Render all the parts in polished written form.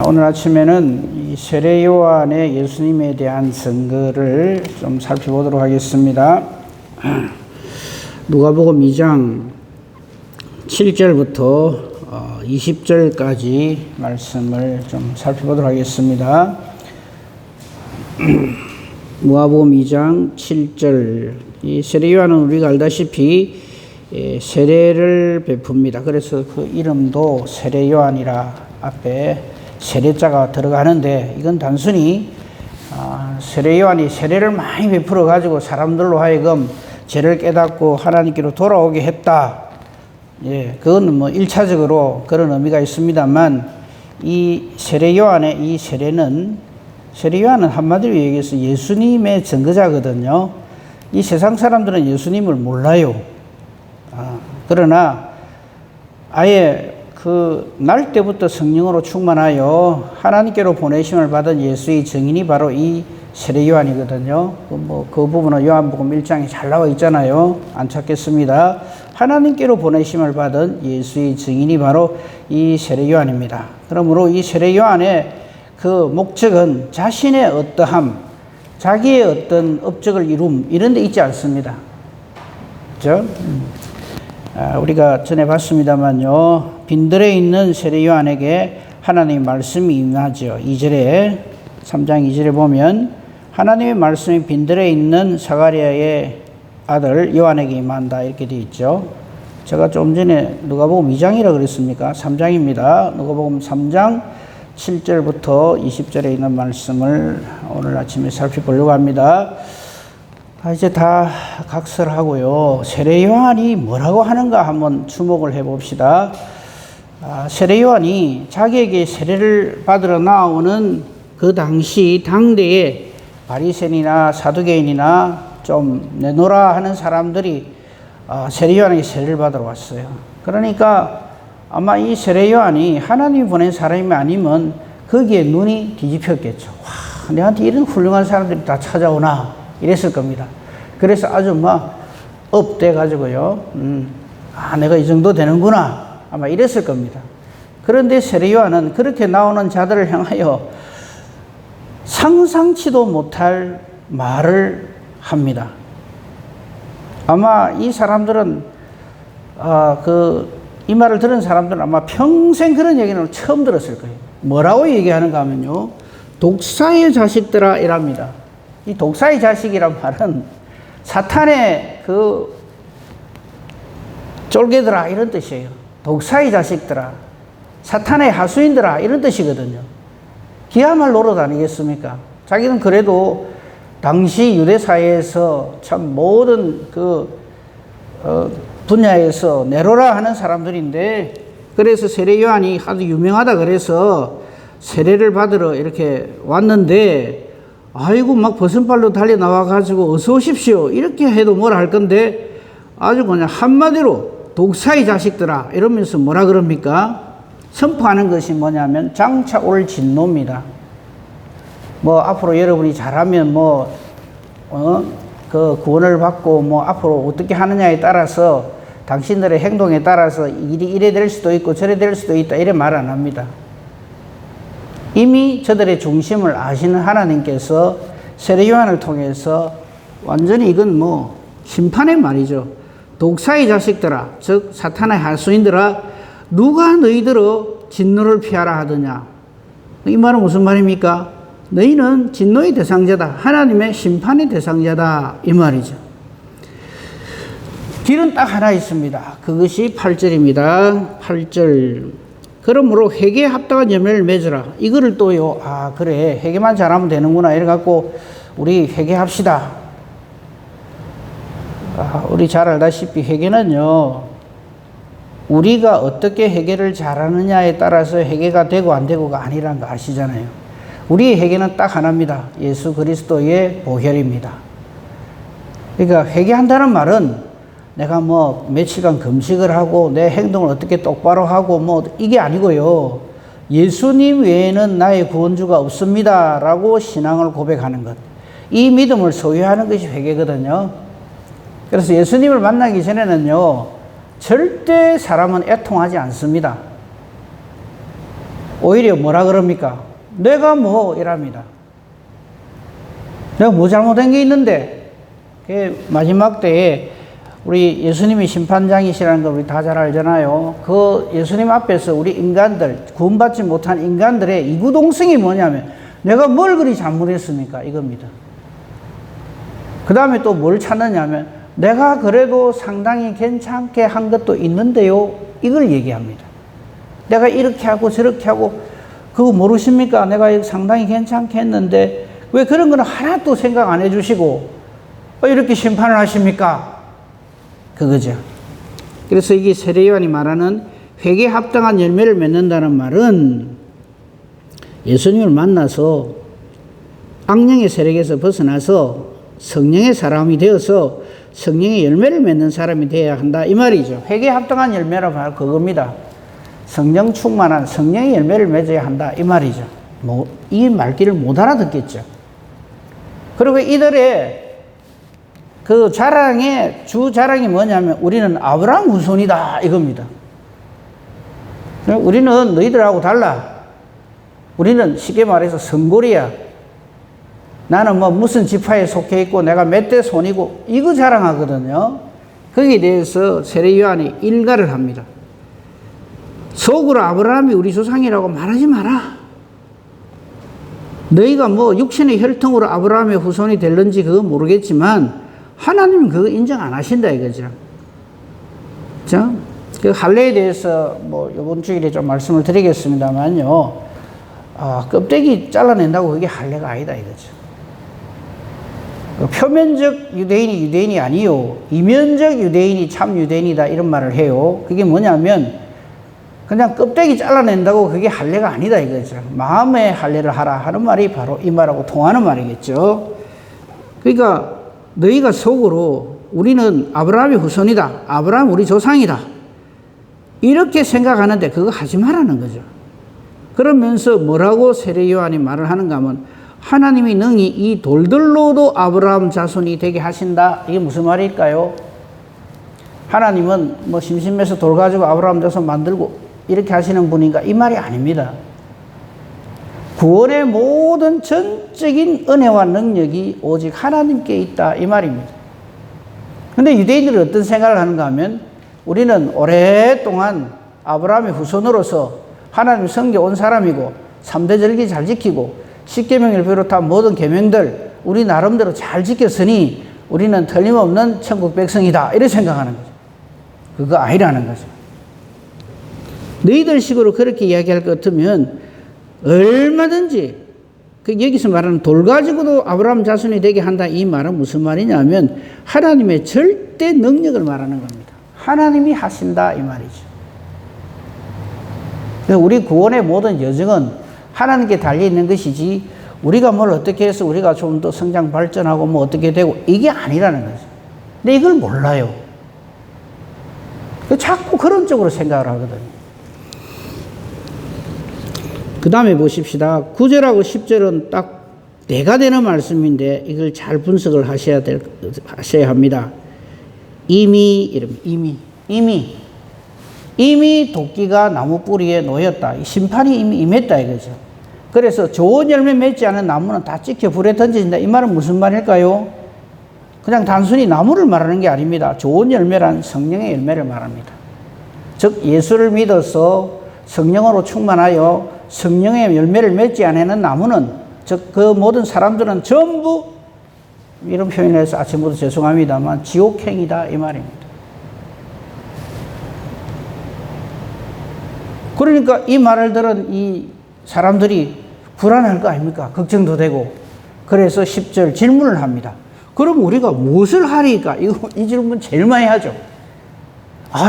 오늘 아침에는 이 세례 요한의 예수님에 대한 증거를 좀 살펴보도록 하겠습니다. 누가복음 2장 7절부터 20절까지 말씀을 좀 살펴보도록 하겠습니다. 누가복음 2장 7절. 이 세례 요한은 우리가 알다시피 세례를 베풉니다. 그래서 그 이름도 세례 요한이라 앞에 세례자가 들어가는데, 이건 단순히 세례 요한이 세례를 많이 베풀어 가지고 사람들로 하여금 죄를 깨닫고 하나님께로 돌아오게 했다. 그건 뭐 1차적으로 그런 의미가 있습니다만, 이 세례 요한의 이 세례 요한은 한마디로 얘기해서 예수님의 증거자거든요. 이 세상 사람들은 예수님을 몰라요. 그러나 아예 그 날 때부터 성령으로 충만하여 하나님께로 보내심을 받은 예수의 증인이 바로 이 세례 요한이거든요. 그 부분은 요한복음 1장에 잘 나와 있잖아요. 안 찾겠습니다. 하나님께로 보내심을 받은 예수의 증인이 바로 이 세례 요한입니다. 그러므로 이 세례 요한의 그 목적은 자신의 어떠함, 자기의 어떤 업적을 이룸, 이런 데 있지 않습니다. 그렇죠? 우리가 전에 봤습니다만요, 빈들에 있는 세례 요한에게 하나님의 말씀이 임하죠. 2절에 3장 2절에 보면 하나님의 말씀이 빈들에 있는 사가랴의 아들 요한에게 임한다, 이렇게 되어 있죠. 제가 좀 전에 누가복음 2장이라 그랬습니까? 3장입니다. 누가복음 3장 7절부터 20절에 있는 말씀을 오늘 아침에 살펴보려고 합니다. 이제 다 각설하고요. 세례 요한이 뭐라고 하는가 한번 주목을 해봅시다. 세례 요한이 자기에게 세례를 받으러 나오는 그 당시 당대에 바리새인이나 사두개인이나 좀 내노라 하는 사람들이 세례 요한에게 세례를 받으러 왔어요. 그러니까 아마 이 세례 요한이 하나님이 보낸 사람이 아니면 거기에 눈이 뒤집혔겠죠. 와, 내한테 이런 훌륭한 사람들이 다 찾아오나, 이랬을 겁니다. 그래서 아주 막 업돼 가지고요, 내가 이 정도 되는구나, 아마 이랬을 겁니다. 그런데 세례 요한은 그렇게 나오는 자들을 향하여 상상치도 못할 말을 합니다. 아마 이 사람들은 이 말을 들은 사람들은 아마 평생 그런 얘기는 처음 들었을 거예요. 뭐라고 얘기하는가 하면요, 독사의 자식들아, 이랍니다. 이 독사의 자식이란 말은 사탄의 그 쫄개들아, 이런 뜻이에요. 독사의 자식들아, 사탄의 하수인들아, 이런 뜻이거든요. 기야말 노릇 아니겠습니까? 자기는 그래도 당시 유대 사회에서 참 모든 분야에서 내로라 하는 사람들인데, 그래서 세례 요한이 아주 유명하다 그래서 세례를 받으러 이렇게 왔는데, 아이고 막 벗은발로 달려 나와가지고 어서 오십시오 이렇게 해도 뭐라 할 건데, 아주 그냥 한마디로 독사의 자식들아 이러면서 뭐라 그럽니까? 선포하는 것이 뭐냐면 장차 올 진노입니다. 뭐 앞으로 여러분이 잘하면 그 구원을 받고 앞으로 어떻게 하느냐에 따라서 당신들의 행동에 따라서 일이 이래 될 수도 있고 저래 될 수도 있다, 이래 말 안 합니다. 이미 저들의 중심을 아시는 하나님께서 세례 요한을 통해서 완전히 이건 심판의 말이죠. 독사의 자식들아, 즉 사탄의 하수인들아, 누가 너희들어 진노를 피하라 하더냐. 이 말은 무슨 말입니까? 너희는 진노의 대상자다, 하나님의 심판의 대상자다, 이 말이죠. 길은 딱 하나 있습니다. 그것이 8절입니다. 8절. 그러므로 회개에 합당한 열매를 맺으라. 이거를 또요, 그래, 회개만 잘하면 되는구나, 이래갖고 우리 회개합시다. 우리 잘 알다시피 회개는요, 우리가 어떻게 회개를 잘하느냐에 따라서 회개가 되고 안 되고가 아니라는 거 아시잖아요. 우리의 회개는 딱 하나입니다. 예수 그리스도의 보혈입니다. 그러니까 회개한다는 말은 내가 며칠간 금식을 하고 내 행동을 어떻게 똑바로 하고 이게 아니고요, 예수님 외에는 나의 구원주가 없습니다 라고 신앙을 고백하는 것, 이 믿음을 소유하는 것이 회개거든요. 그래서 예수님을 만나기 전에는요, 절대 사람은 애통하지 않습니다. 오히려 뭐라 그럽니까? 내가 뭐 이랍니다. 내가 뭐 잘못한 게 있는데. 마지막 때에 우리 예수님이 심판장이시라는 걸 우리 다 잘 알잖아요. 그 예수님 앞에서 우리 인간들, 구원받지 못한 인간들의 이구동성이 뭐냐면 내가 뭘 그리 잘못했습니까? 이겁니다. 그 다음에 또 뭘 찾느냐면 내가 그래도 상당히 괜찮게 한 것도 있는데요. 이걸 얘기합니다. 내가 이렇게 하고 저렇게 하고 그거 모르십니까? 내가 상당히 괜찮게 했는데 왜 그런 거는 하나도 생각 안 해주시고 이렇게 심판을 하십니까? 그거죠. 그래서 이게 세례요한이 말하는 회개에 합당한 열매를 맺는다는 말은 예수님을 만나서 악령의 세력에서 벗어나서 성령의 사람이 되어서 성령의 열매를 맺는 사람이 되어야 한다 이 말이죠. 회개에 합당한 열매라 바로 그겁니다. 성령 충만한 성령의 열매를 맺어야 한다 이 말이죠. 이 말귀를 못 알아듣겠죠. 그리고 이들의 그 자랑의 주 자랑이 뭐냐면 우리는 아브라함 후손이다 이겁니다. 우리는 너희들하고 달라. 우리는 쉽게 말해서 성골이야. 나는 뭐 무슨 지파에 속해 있고 내가 몇 대 손이고 이거 자랑하거든요. 거기에 대해서 세례 요한이 일가를 합니다. 속으로 아브라함이 우리 조상이라고 말하지 마라. 너희가 뭐 육신의 혈통으로 아브라함의 후손이 될는지 그거 모르겠지만 하나님은 그거 인정 안 하신다 이거죠. 자, 그 할례에 대해서 뭐 이번 주일에 좀 말씀을 드리겠습니다만요. 껍데기 잘라낸다고 그게 할례가 아니다 이거죠. 표면적 유대인이 유대인이 아니요. 이면적 유대인이 참 유대인이다 이런 말을 해요. 그게 뭐냐면 그냥 껍데기 잘라낸다고 그게 할례가 아니다 이거죠. 마음의 할례를 하라 하는 말이 바로 이 말하고 통하는 말이겠죠. 그러니까 너희가 속으로 우리는 아브라함의 후손이다. 아브라함 우리 조상이다. 이렇게 생각하는데 그거 하지 말라는 거죠. 그러면서 뭐라고 세례 요한이 말을 하는가 하면 하나님이 능히 이 돌들로도 아브라함 자손이 되게 하신다. 이게 무슨 말일까요? 하나님은 뭐 심심해서 돌 가지고 아브라함 자손 만들고 이렇게 하시는 분인가? 이 말이 아닙니다. 구원의 모든 전적인 은혜와 능력이 오직 하나님께 있다 이 말입니다. 그런데 유대인들이 어떤 생각을 하는가 하면 우리는 오랫동안 아브라함의 후손으로서 하나님 성교 온 사람이고 3대 절기 잘 지키고 십계명을 비롯한 모든 계명들 우리 나름대로 잘 지켰으니 우리는 틀림없는 천국 백성이다 이렇게 생각하는 거죠. 그거 아니라는 거죠. 너희들 식으로 그렇게 이야기할 것 같으면 얼마든지 여기서 말하는 돌 가지고도 아브라함 자손이 되게 한다 이 말은 무슨 말이냐면 하나님의 절대 능력을 말하는 겁니다. 하나님이 하신다 이 말이죠. 우리 구원의 모든 여정은 하나님께 달려있는 것이지 우리가 뭘 어떻게 해서 우리가 좀 더 성장 발전하고 뭐 어떻게 되고 이게 아니라는 거죠. 근데 이걸 몰라요. 자꾸 그런 쪽으로 생각을 하거든요. 그 다음에 보십시다. 9절하고 10절은 딱 내가 되는 말씀인데 이걸 잘 분석을 하셔야 합니다. 이미 도끼가 나무 뿌리에 놓였다. 심판이 이미 임했다 이거죠. 그래서 좋은 열매 맺지 않은 나무는 다 찍혀 불에 던져진다. 이 말은 무슨 말일까요? 그냥 단순히 나무를 말하는 게 아닙니다. 좋은 열매란 성령의 열매를 말합니다. 즉 예수를 믿어서 성령으로 충만하여 성령의 열매를 맺지 않는 나무는 즉 그 모든 사람들은 전부 이런 표현을 해서 아침부터 죄송합니다만 지옥행이다 이 말입니다. 그러니까 이 말을 들은 이 사람들이 불안할 거 아닙니까? 걱정도 되고. 그래서 10절 질문을 합니다. 그럼 우리가 무엇을 하리까? 이 질문 제일 많이 하죠.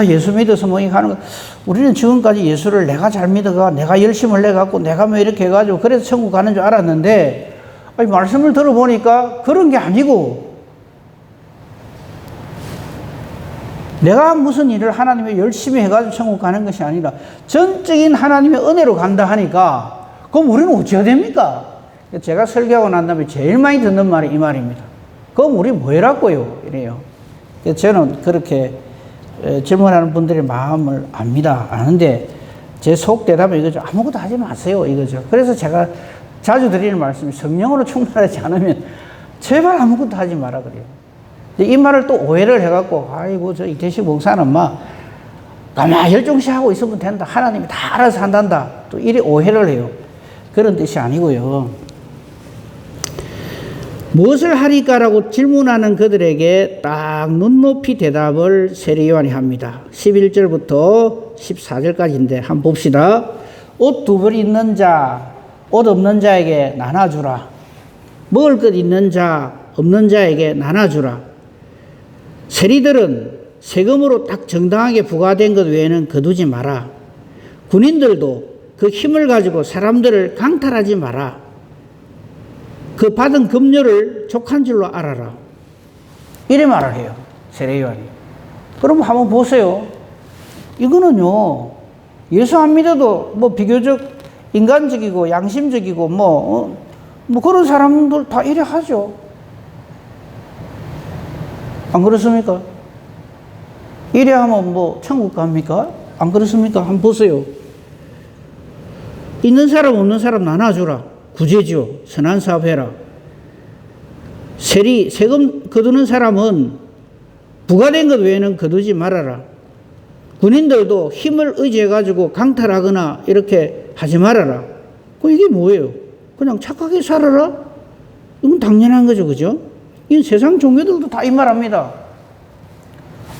예수 믿어서 뭐 이거 하는 거. 우리는 지금까지 예수를 내가 잘 믿어가, 내가 열심을 내갖고, 내가 뭐 이렇게 해가지고, 그래서 천국 가는 줄 알았는데, 말씀을 들어보니까 그런 게 아니고, 내가 무슨 일을 하나님이 열심히 해가지고 천국 가는 것이 아니라, 전적인 하나님의 은혜로 간다 하니까, 그럼 우리는 어찌해야 됩니까? 제가 설교하고 난 다음에 제일 많이 듣는 말이 이 말입니다. 그럼 우리 뭐 해라고요? 이래요. 저는 그렇게 질문하는 분들의 마음을 압니다. 아는데 제 속 대답은 이거죠. 아무것도 하지 마세요. 이거죠. 그래서 제가 자주 드리는 말씀이 성령으로 충만하지 않으면 제발 아무것도 하지 마라 그래요. 이 말을 또 오해를 해갖고, 아이고, 저 이태식 목사는 막, 가만히 열중시하고 있으면 된다. 하나님이 다 알아서 한단다. 또 이리 오해를 해요. 그런 뜻이 아니고요. 무엇을 하리까라고 질문하는 그들에게 딱 눈높이 대답을 세례 요한이 합니다. 11절부터 14절까지인데 한번 봅시다. 옷 두 벌 있는 자, 옷 없는 자에게 나눠주라. 먹을 것 있는 자, 없는 자에게 나눠주라. 세리들은 세금으로 딱 정당하게 부과된 것 외에는 거두지 마라. 군인들도 그 힘을 가지고 사람들을 강탈하지 마라. 그 받은 급료를 족한 줄로 알아라. 이래 말을 해요. 세례 요한이. 그럼 한번 보세요. 이거는요, 예수 안 믿어도 뭐 비교적 인간적이고 양심적이고 뭐 그런 사람들 다 이래 하죠. 안 그렇습니까? 이래 하면 뭐 천국 갑니까? 안 그렇습니까? 한번 보세요. 있는 사람 없는 사람 나눠주라. 구제죠. 선한 사업 해라. 세금 거두는 사람은 부과된 것 외에는 거두지 말아라. 군인들도 힘을 의지해가지고 강탈하거나 이렇게 하지 말아라. 이게 뭐예요? 그냥 착하게 살아라? 이건 당연한 거죠. 그죠? 이건 세상 종교들도 다 이 말합니다.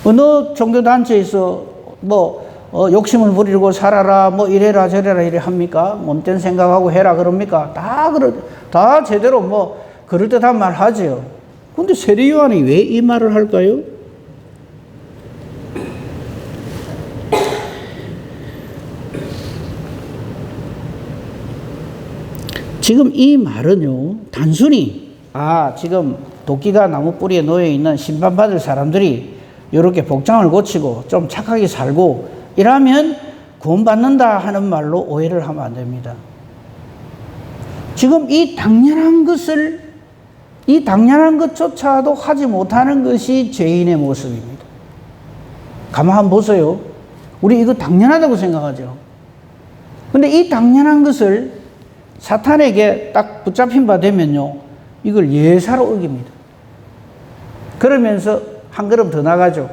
어느 종교단체에서 욕심을 부리고 살아라, 이래라 저래라 이래 합니까? 몸된 생각하고 해라 그럽니까? 다 제대로 그럴듯한 말 하죠. 근데 세례 요한이 왜 이 말을 할까요? 지금 이 말은요, 단순히, 지금 도끼가 나무 뿌리에 놓여 있는 심판받을 사람들이 이렇게 복장을 고치고 좀 착하게 살고 이러면 구원받는다 하는 말로 오해를 하면 안 됩니다. 지금 이 당연한 것조차도 하지 못하는 것이 죄인의 모습입니다. 가만 한번 보세요. 우리 이거 당연하다고 생각하죠. 근데 이 당연한 것을 사탄에게 딱 붙잡힌 바 되면요, 이걸 예사로 어깁니다. 그러면서 한 걸음 더 나가죠.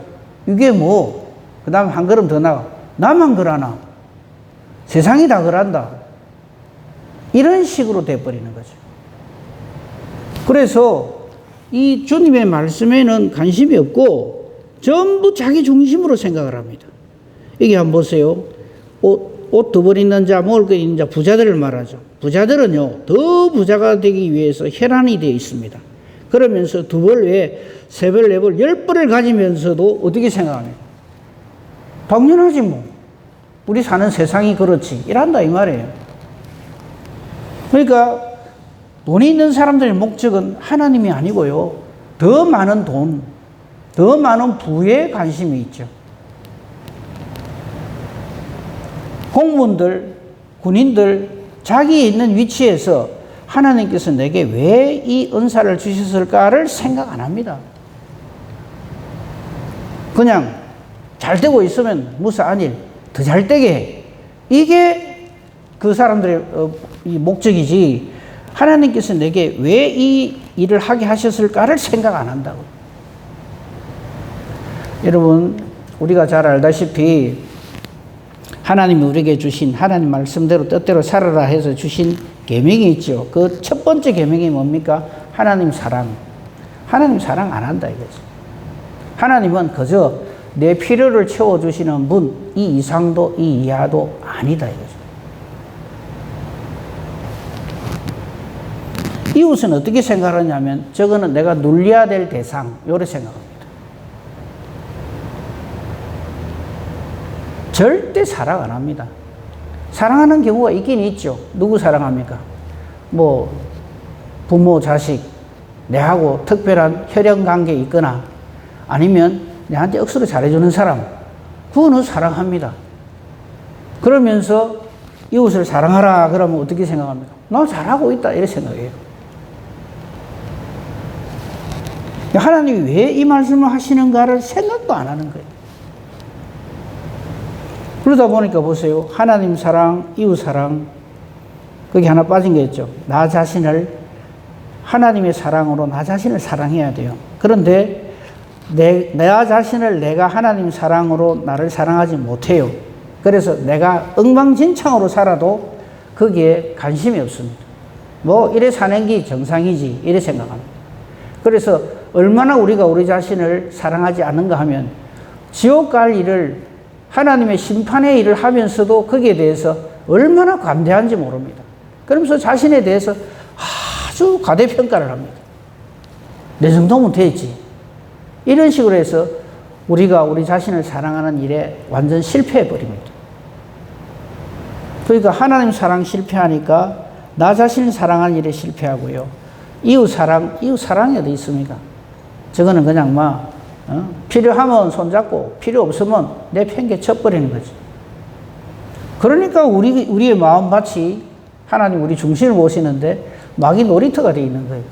이게 그 다음 한 걸음 더 나가. 나만 그러나? 세상이 다 그런다. 이런 식으로 돼버리는 거죠. 그래서 이 주님의 말씀에는 관심이 없고 전부 자기 중심으로 생각을 합니다. 여기 한번 보세요. 옷 두 벌 있는 자, 먹을 것 있는 자, 부자들을 말하죠. 부자들은요, 더 부자가 되기 위해서 혈안이 되어 있습니다. 그러면서 두 벌 외에 세 벌, 네 벌, 10벌을 가지면서도 어떻게 생각합니까? 당연하지 뭐. 우리 사는 세상이 그렇지. 이란다 이 말이에요. 그러니까 돈이 있는 사람들의 목적은 하나님이 아니고요, 더 많은 돈, 더 많은 부에 관심이 있죠. 공무원들, 군인들, 자기 있는 위치에서 하나님께서 내게 왜 이 은사를 주셨을까를 생각 안 합니다. 그냥 잘 되고 있으면 무사한 일, 더 잘 되게 해. 이게 그 사람들의 목적이지, 하나님께서 내게 왜 이 일을 하게 하셨을까를 생각 안 한다고. 여러분, 우리가 잘 알다시피 하나님이 우리에게 주신, 하나님 말씀대로 뜻대로 살아라 해서 주신 계명이 있죠. 그 첫 번째 계명이 뭡니까? 하나님 사랑. 하나님 사랑 안 한다 이거죠. 하나님은 그저 내 필요를 채워주시는 분, 이 이상도 이 이하도 아니다 이거죠. 이웃은 어떻게 생각하냐면, 저거는 내가 눌려야 될 대상, 이렇게 생각합니다. 절대 사랑 안 합니다. 사랑하는 경우가 있긴 있죠. 누구 사랑합니까? 부모, 자식, 내하고 특별한 혈연 관계 있거나 아니면 내한테 억수로 잘해주는 사람, 그거는 사랑합니다. 그러면서 이웃을 사랑하라 그러면 어떻게 생각합니까? 나 잘하고 있다 이렇게 생각해요. 하나님이 왜 이 말씀을 하시는가를 생각도 안 하는 거예요. 그러다 보니까 보세요. 하나님 사랑, 이웃 사랑, 거기 하나 빠진 게 있죠. 나 자신을 하나님의 사랑으로 나 자신을 사랑해야 돼요. 그런데 나 자신을 내가 하나님 사랑으로 나를 사랑하지 못해요. 그래서 내가 엉망진창으로 살아도 거기에 관심이 없습니다. 뭐 이래 사는 게 정상이지 이래 생각합니다. 그래서 얼마나 우리가 우리 자신을 사랑하지 않는가 하면 지옥 갈 일을 하나님의 심판의 일을 하면서도 거기에 대해서 얼마나 관대한지 모릅니다. 그러면서 자신에 대해서 아주 과대평가를 합니다. 내 정도면 되지. 이런 식으로 해서 우리가 우리 자신을 사랑하는 일에 완전 실패해 버립니다. 그러니까 하나님 사랑 실패하니까 나 자신을 사랑하는 일에 실패하고요. 이웃 사랑이 어디 있습니까? 저거는 그냥 필요하면 손잡고 필요 없으면 내팽개 쳐버리는 거지. 그러니까 우리의 마음밭이 하나님 우리 중심을 모시는데 마귀 놀이터가 되어 있는 거예요.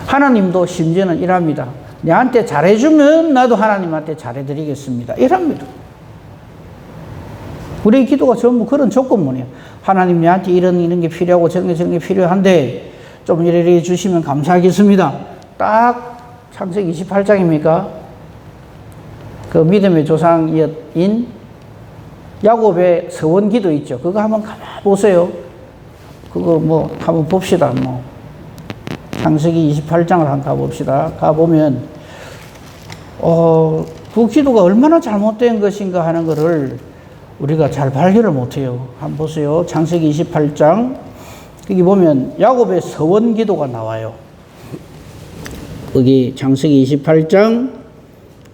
하나님도 심지어는 이랍니다. 내한테 잘해주면 나도 하나님한테 잘해드리겠습니다. 이랍니다. 우리의 기도가 전부 그런 조건문이에요. 하나님 내한테 이런 게 필요하고 저런 게 필요한데 좀 이래 주시면 감사하겠습니다. 딱 창세기 28장입니까? 그 믿음의 조상인 야곱의 서원 기도 있죠. 그거 한번 가만 보세요. 그거 한번 봅시다. 창세기 28장을 한번 가봅시다. 가보면, 그 기도가 얼마나 잘못된 것인가 하는 것을 우리가 잘 발견을 못해요. 한번 보세요. 창세기 28장. 여기 보면 야곱의 서원 기도가 나와요. 여기 창세기 28장,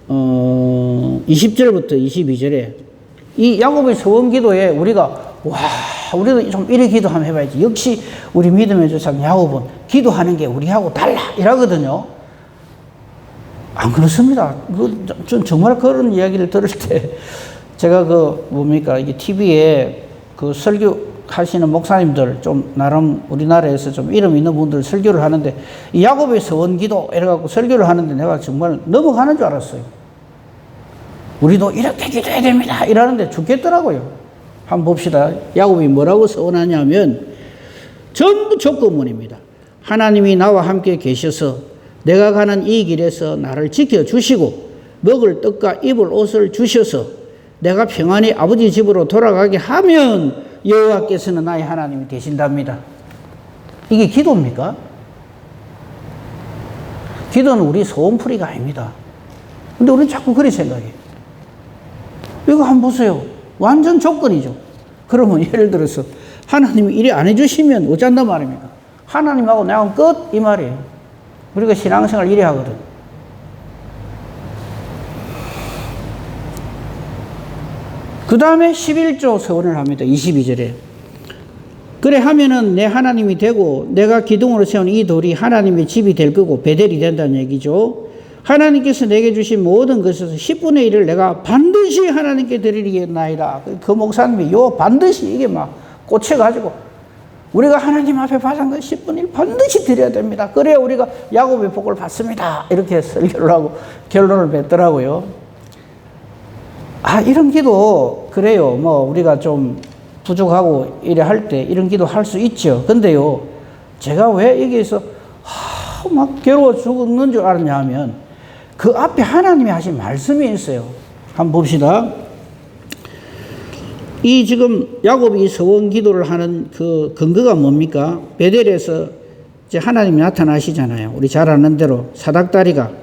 20절부터 22절에 이 야곱의 서원 기도에 우리가 우리도 좀 이래 기도 한번 해봐야지. 역시 우리 믿음의 조상 야곱은 기도하는 게 우리하고 달라 이러거든요. 안 그렇습니다. 전 정말 그런 이야기를 들을 때 제가 이게 TV에 설교 하시는 목사님들 좀 나름 우리나라에서 좀 이름 있는 분들 설교를 하는데 이 야곱의 서원 기도 이래갖고 설교를 하는데 내가 정말 넘어가는 줄 알았어요. 우리도 이렇게 기도해야 됩니다. 이러는데 죽겠더라고요. 한번 봅시다. 야곱이 뭐라고 서원하냐면 전부 조건문입니다. 하나님이 나와 함께 계셔서 내가 가는 이 길에서 나를 지켜주시고 먹을 떡과 입을 옷을 주셔서 내가 평안히 아버지 집으로 돌아가게 하면 여호와께서는 나의 하나님이 되신답니다. 이게 기도입니까? 기도는 우리 소원풀이가 아닙니다. 근데 우리는 자꾸 그렇게 생각해요. 이거 한번 보세요. 완전 조건이죠. 그러면 예를 들어서 하나님이 이래 안 해주시면 어쩐단 말입니까? 하나님하고 나하고 끝 이 말이에요. 우리가 신앙생활 이래 하거든. 그 다음에 11조 서원을 합니다. 22절에. 그래 하면은 내 하나님이 되고 내가 기둥으로 세운 이 돌이 하나님의 집이 될 거고 베델이 된다는 얘기죠. 하나님께서 내게 주신 모든 것에서 10분의 1을 내가 반드시 하나님께 드리겠나이다. 그 목사님이 반드시 이게 꽂혀가지고 우리가 하나님 앞에 받은 것 10분의 1 반드시 드려야 됩니다. 그래야 우리가 야곱의 복을 받습니다. 이렇게 설교를 하고 결론을 맺더라고요. 이런 기도 그래요. 우리가 좀 부족하고 이래 할 때 이런 기도 할 수 있죠. 근데요, 제가 왜 여기에서 막 괴로워 죽는 줄 알았냐 하면 그 앞에 하나님이 하신 말씀이 있어요. 한번 봅시다. 이 지금 야곱이 서원 기도를 하는 그 근거가 뭡니까? 베델에서 이제 하나님이 나타나시잖아요. 우리 잘 아는 대로 사닥다리가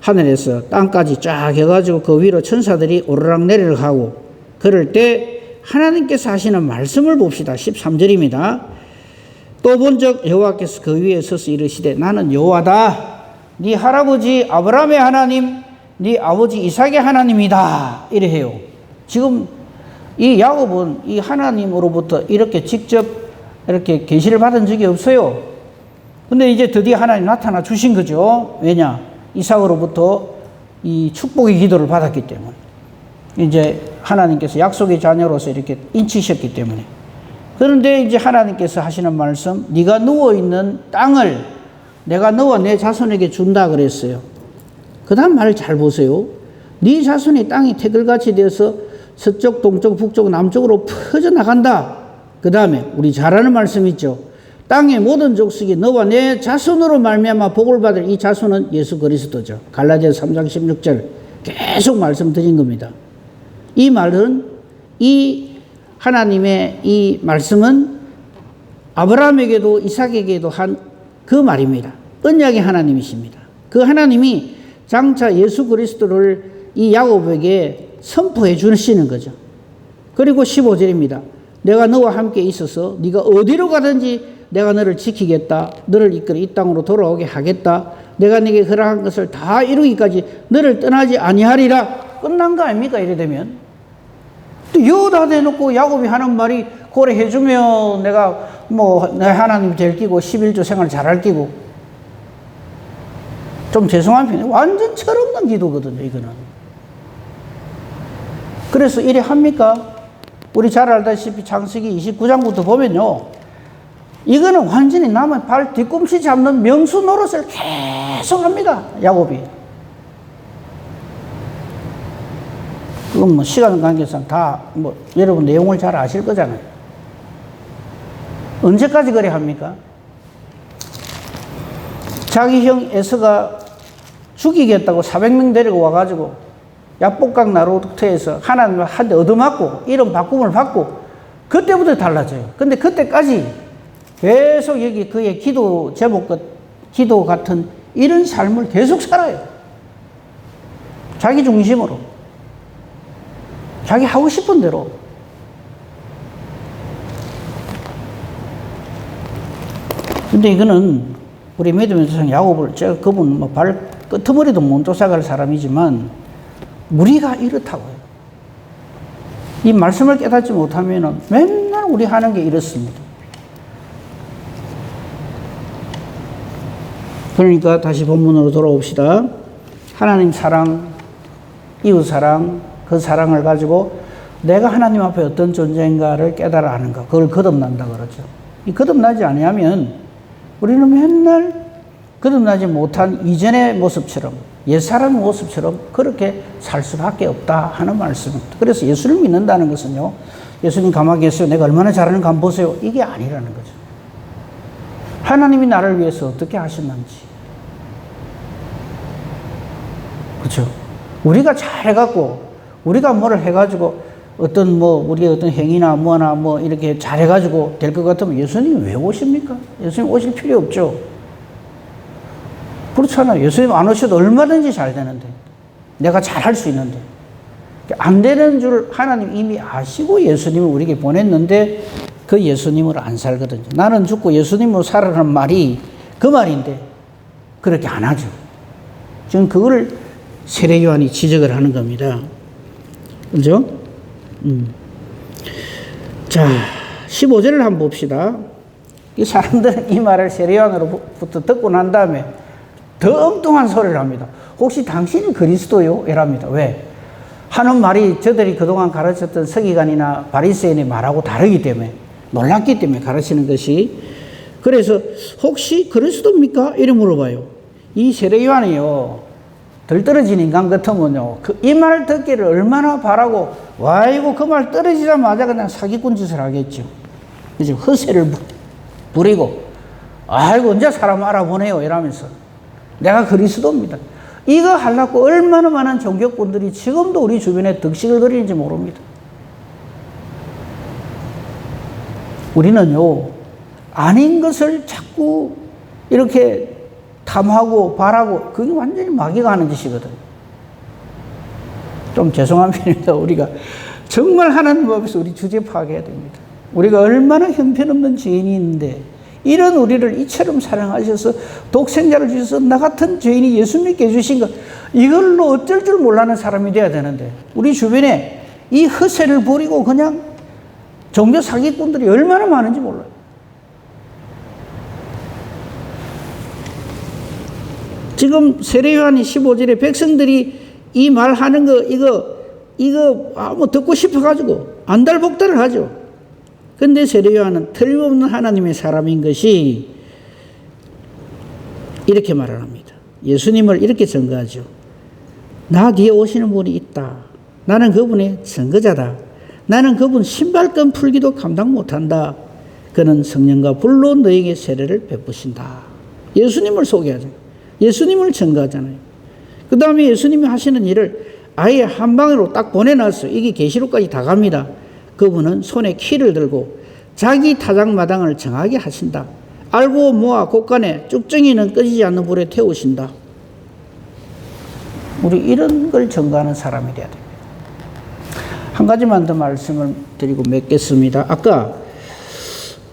하늘에서 땅까지 쫙 해가지고 그 위로 천사들이 오르락 내리락 하고 그럴 때 하나님께서 하시는 말씀을 봅시다. 13절입니다. 또 본적 여호와께서 그 위에 서서 이르시되 나는 여호와다. 네 할아버지 아브라함의 하나님, 네 아버지 이삭의 하나님이다. 이래 해요. 지금 이 야곱은 이 하나님으로부터 이렇게 직접 이렇게 계시를 받은 적이 없어요. 근데 이제 드디어 하나님 나타나 주신 거죠. 왜냐? 이삭으로부터 이 축복의 기도를 받았기 때문에. 이제 하나님께서 약속의 자녀로서 이렇게 인치셨기 때문에. 그런데 이제 하나님께서 하시는 말씀, 네가 누워있는 땅을 내가 너와 내 자손에게 준다 그랬어요. 그 다음 말을 잘 보세요. 네 자손이 땅이 태글같이 되어서 서쪽, 동쪽, 북쪽, 남쪽으로 퍼져나간다. 그 다음에 우리 잘 아는 말씀 있죠. 땅의 모든 족속이 너와 내 자손으로 말미암아 복을 받을 이 자손은 예수 그리스도죠. 갈라디아서 3장 16절 계속 말씀드린 겁니다. 이 말은 이 하나님의 이 말씀은 아브라함에게도 이삭에게도 한 그 말입니다. 언약의 하나님이십니다. 그 하나님이 장차 예수 그리스도를 이 야곱에게 선포해 주시는 거죠. 그리고 15절입니다. 내가 너와 함께 있어서 네가 어디로 가든지 내가 너를 지키겠다. 너를 이끌어 이 땅으로 돌아오게 하겠다. 내가 네게 허락한 것을 다 이루기까지 너를 떠나지 아니하리라. 끝난 거 아닙니까? 이래 되면. 또 여다 대놓고 야곱이 하는 말이 고래 해주면 내가 내 하나님 될 끼고 11조 생활 잘할 끼고. 좀 죄송한 편이에요. 완전 철없는 기도거든요, 이거는. 그래서 이래 합니까? 우리 잘 알다시피 창세기 29장부터 보면요. 이거는 완전히 남의 발 뒤꿈치 잡는 명수 노릇을 계속 합니다, 야곱이. 그건 시간 관계상 다 여러분 내용을 잘 아실 거잖아요. 언제까지 그래 합니까? 자기 형 에서가 죽이겠다고 400명 데리고 와가지고 야복강 나루터에서 하나님을 한 대 얻어맞고 이름 바꿈을 받고 그때부터 달라져요. 근데 그때까지 계속 여기 그의 기도 제목, 기도 같은 이런 삶을 계속 살아요. 자기 중심으로. 자기 하고 싶은 대로. 근데 이거는 우리 믿으면서 야곱을, 제가 그분 발 끄트머리도 못 쫓아갈 사람이지만 우리가 이렇다고요. 이 말씀을 깨닫지 못하면 맨날 우리 하는 게 이렇습니다. 그러니까 다시 본문으로 돌아옵시다. 하나님 사랑, 이웃 사랑, 그 사랑을 가지고 내가 하나님 앞에 어떤 존재인가를 깨달아 아는가. 그걸 거듭난다 그러죠. 이 거듭나지 아니하면 우리는 맨날 거듭나지 못한 이전의 모습처럼, 옛사람의 모습처럼 그렇게 살 수밖에 없다 하는 말씀입니다. 그래서 예수를 믿는다는 것은요, 예수님 가만히 계세요. 내가 얼마나 잘하는가 한번 보세요. 이게 아니라는 거죠. 하나님이 나를 위해서 어떻게 하셨는지. 그렇죠? 우리가 잘해갖고, 우리가 뭐를 해가지고, 우리의 어떤 행위나 이렇게 잘해가지고 될 것 같으면 예수님이 왜 오십니까? 예수님 오실 필요 없죠. 그렇잖아요. 예수님 안 오셔도 얼마든지 잘 되는데. 내가 잘할 수 있는데. 안 되는 줄 하나님 이미 아시고 예수님을 우리에게 보냈는데 그 예수님을 안 살거든요. 나는 죽고 예수님으로 살아라는 말이 그 말인데 그렇게 안 하죠. 지금 그걸 세례 요한이 지적을 하는 겁니다. 그죠? 자, 15절을 한번 봅시다. 이 사람들은 이 말을 세례 요한으로부터 듣고 난 다음에 더 엉뚱한 소리를 합니다. 혹시 당신이 그리스도요? 이랍니다. 왜? 하는 말이 저들이 그동안 가르쳤던 서기관이나 바리새인의 말하고 다르기 때문에, 놀랐기 때문에 가르치는 것이. 그래서 혹시 그리스도입니까? 이래 물어봐요. 이 세례 요한이요, 덜 떨어진 인간 같으면요, 이 말 듣기를 얼마나 바라고, 와이고 그 말 떨어지자마자 그냥 사기꾼 짓을 하겠죠. 그죠? 허세를 부리고, 아이고 언제 사람 알아보네요 이러면서 내가 그리스도입니다. 이거 하려고 얼마나 많은 종교꾼들이 지금도 우리 주변에 득식을 거리는지 모릅니다. 우리는요, 아닌 것을 자꾸 이렇게 탐하고 바라고, 그게 완전히 마귀가 하는 짓이거든요. 좀 죄송한 편입니다. 우리가 정말 하나님 앞에서 우리 주제 파악해야 됩니다. 우리가 얼마나 형편없는 죄인이 있는데 이런 우리를 이처럼 사랑하셔서 독생자를 주셔서 나 같은 죄인이 예수 믿게 해주신 것, 이걸로 어쩔 줄 몰라는 사람이 돼야 되는데 우리 주변에 이 허세를 부리고 그냥 종교 사기꾼들이 얼마나 많은지 몰라요. 지금 세례 요한이 15절에 백성들이 이 말하는 거 이거 듣고 싶어가지고 안달복달을 하죠. 근데 세례 요한은 틀림없는 하나님의 사람인 것이 이렇게 말을 합니다. 예수님을 이렇게 증거하죠. 나 뒤에 오시는 분이 있다. 나는 그분의 증거자다. 나는 그분 신발끈 풀기도 감당 못한다. 그는 성령과 불로 너에게 세례를 베푸신다. 예수님을 소개하잖아요. 예수님을 증거하잖아요. 그 다음에 예수님이 하시는 일을 아예 한 방으로 딱 보내놨어요. 이게 계시록까지 다 갑니다. 그분은 손에 키를 들고 자기 타작마당을 정하게 하신다. 알고 모아 곳간에 쭉정이는 꺼지지 않는 불에 태우신다. 우리 이런 걸 증거하는 사람이 돼야 됩니다. 한 가지만 더 말씀을 드리고 맺겠습니다. 아까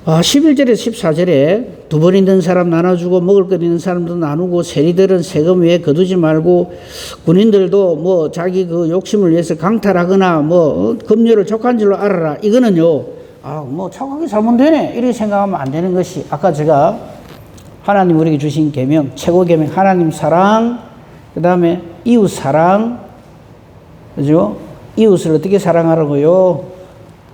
11절에서 14절에 두 번 있는 사람 나눠주고 먹을 것 있는 사람도 나누고 세리들은 세금 외에 거두지 말고 군인들도 뭐 자기 그 욕심을 위해서 강탈하거나 뭐 급료를 족한 줄로 알아라. 이거는요, 뭐 착하게 살면 되네 이렇게 생각하면 안 되는 것이, 아까 제가 하나님 우리에게 주신 계명, 최고 계명, 하나님 사랑, 그 다음에 이웃 사랑, 그죠? 이웃을 어떻게 사랑하라고요?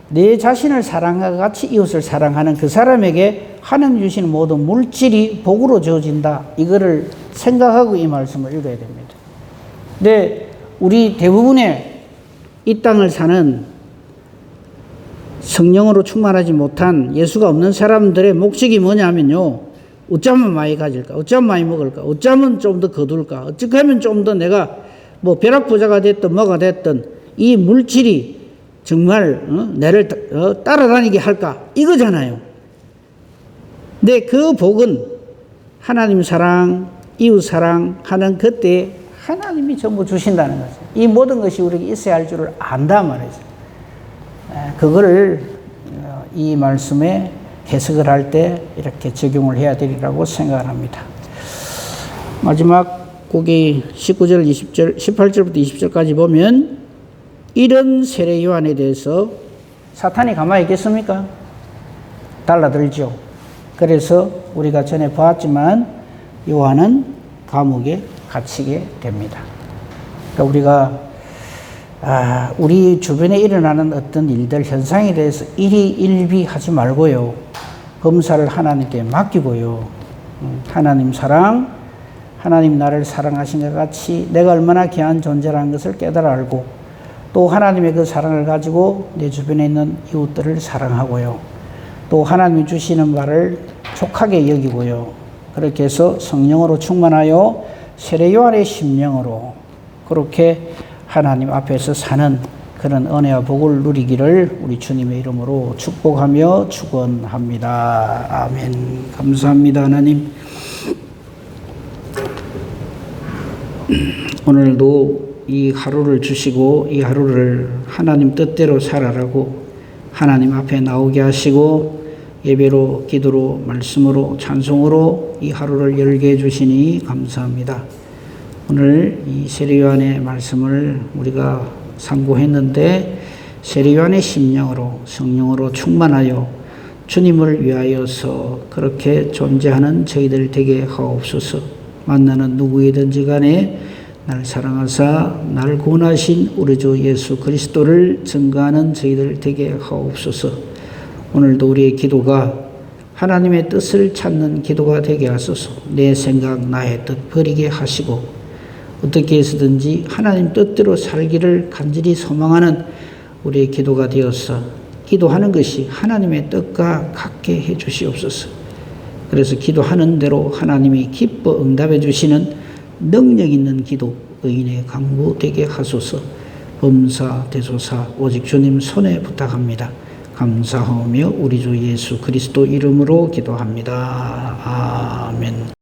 내 자신을 사랑과 같이 이웃을 사랑하는 그 사람에게 하나님 주시는 모든 물질이 복으로 주어진다. 이거를 생각하고 이 말씀을 읽어야 됩니다. 근데 우리 대부분의 이 땅을 사는 성령으로 충만하지 못한 예수가 없는 사람들의 목적이 뭐냐면요, 어쩌면 많이 가질까, 어쩌면 많이 먹을까, 어쩌면 좀 더 거둘까, 어떻게 하면 좀 더 내가 뭐 벼락부자가 됐든 뭐가 됐든 이 물질이 정말 나를 따라다니게 할까, 이거잖아요. 근데 그 복은 하나님 사랑, 이웃 사랑 하는 그때 하나님이 전부 주신다는 거죠. 이 모든 것이 우리에게 있어야 할 줄을 안다 말이죠. 그거를 이 말씀에 해석을 할 때 이렇게 적용을 해야 되리라고 생각을 합니다. 마지막 거기 19절, 20절, 18절부터 20절까지 보면 이런 세례 요한에 대해서 사탄이 가만히 있겠습니까? 달라들죠. 그래서 우리가 전에 보았지만 요한은 감옥에 갇히게 됩니다. 그러니까 우리가 우리 주변에 일어나는 어떤 일들, 현상에 대해서 일희일비하지 말고요, 검사를 하나님께 맡기고요, 하나님 사랑, 하나님 나를 사랑하신 것 같이 내가 얼마나 귀한 존재라는 것을 깨달아 알고, 또 하나님의 그 사랑을 가지고 내 주변에 있는 이웃들을 사랑하고요, 또 하나님이 주시는 바를 족하게 여기고요, 그렇게 해서 성령으로 충만하여 세례 요한의 심령으로 그렇게 하나님 앞에서 사는 그런 은혜와 복을 누리기를 우리 주님의 이름으로 축복하며 축원합니다. 아멘. 감사합니다. 하나님, 오늘도 이 하루를 주시고 이 하루를 하나님 뜻대로 살아라고 하나님 앞에 나오게 하시고 예배로, 기도로, 말씀으로, 찬송으로 이 하루를 열게 해주시니 감사합니다. 오늘 이 세례 요한의 말씀을 우리가 상고했는데 세례 요한의 심령으로 성령으로 충만하여 주님을 위하여서 그렇게 존재하는 저희들 되게 하옵소서. 만나는 누구이든지 간에 날 사랑하사 날 구원하신 우리 주 예수 그리스도를 증거하는 저희들 되게 하옵소서. 오늘도 우리의 기도가 하나님의 뜻을 찾는 기도가 되게 하소서. 내 생각 나의 뜻 버리게 하시고 어떻게 해서든지 하나님 뜻대로 살기를 간절히 소망하는 우리의 기도가 되어서 기도하는 것이 하나님의 뜻과 같게 해 주시옵소서. 그래서 기도하는 대로 하나님이 기뻐 응답해 주시는 능력 있는 기도, 의인의 강구 되게 하소서. 범사 대소사 오직 주님 손에 부탁합니다. 감사하며 우리 주 예수 그리스도 이름으로 기도합니다. 아멘.